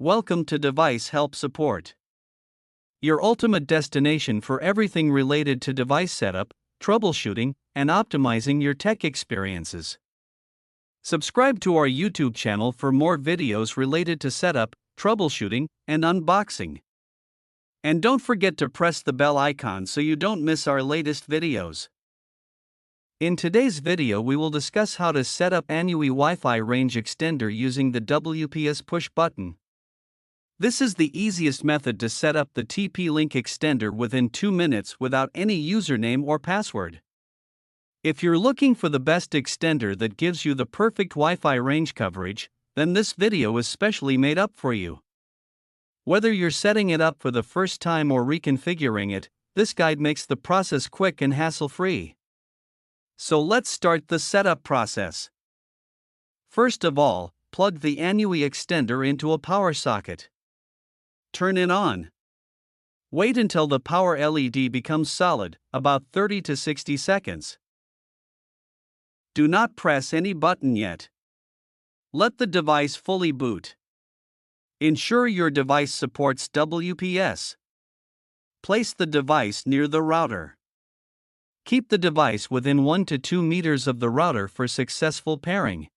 Welcome to Device Help Support, your ultimate destination for everything related to device setup, troubleshooting, and optimizing your tech experiences. Subscribe to our YouTube channel for more videos related to setup, troubleshooting, and unboxing. And don't forget to press the bell icon so you don't miss our latest videos. In today's video, we will discuss how to set up ANYOUI Wi-Fi range extender using the WPS push button. This is the easiest method to set up the TP-Link extender within 2 minutes without any username or password. If you're looking for the best extender that gives you the perfect Wi-Fi range coverage, then this video is specially made up for you. Whether you're setting it up for the first time or reconfiguring it, this guide makes the process quick and hassle-free. So let's start the setup process. First of all, plug the ANYOUI extender into a power socket. Turn it on. Wait until the power LED becomes solid, about 30 to 60 seconds. Do not press any button yet. Let the device fully boot. Ensure your device supports WPS. Place the device near the router. Keep the device within 1 to 2 meters of the router for successful pairing.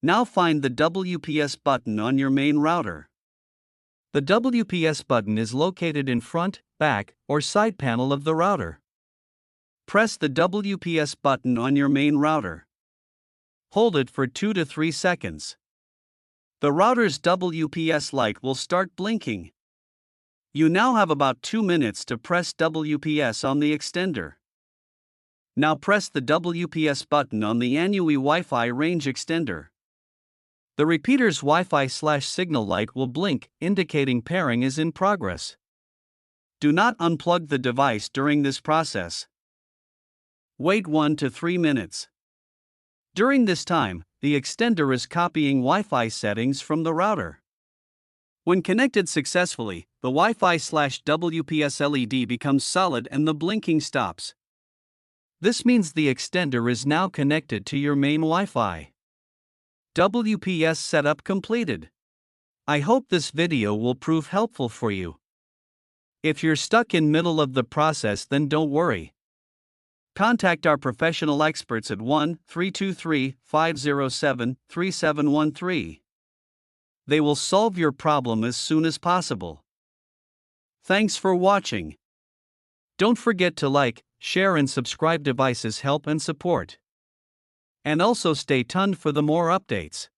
Now find the WPS button on your main router. The WPS button is located in front, back, or side panel of the router. Press the WPS button on your main router. Hold it for 2 to 3 seconds. The router's WPS light will start blinking. You now have about 2 minutes to press WPS on the extender. Now press the WPS button on the ANYOUI Wi-Fi range extender. The repeater's Wi-Fi/signal light will blink, indicating pairing is in progress. Do not unplug the device during this process. Wait 1 to 3 minutes. During this time, the extender is copying Wi-Fi settings from the router. When connected successfully, the Wi-Fi/WPS LED becomes solid and the blinking stops. This means the extender is now connected to your main Wi-Fi. WPS setup completed. I hope this video will prove helpful for you. If you're stuck in middle of the process, then don't worry. Contact our professional experts at 1-323-507-3713. They will solve your problem as soon as possible. Thanks for watching. Don't forget to like, share and subscribe. Devices Help and Support. And also stay tuned for the more updates.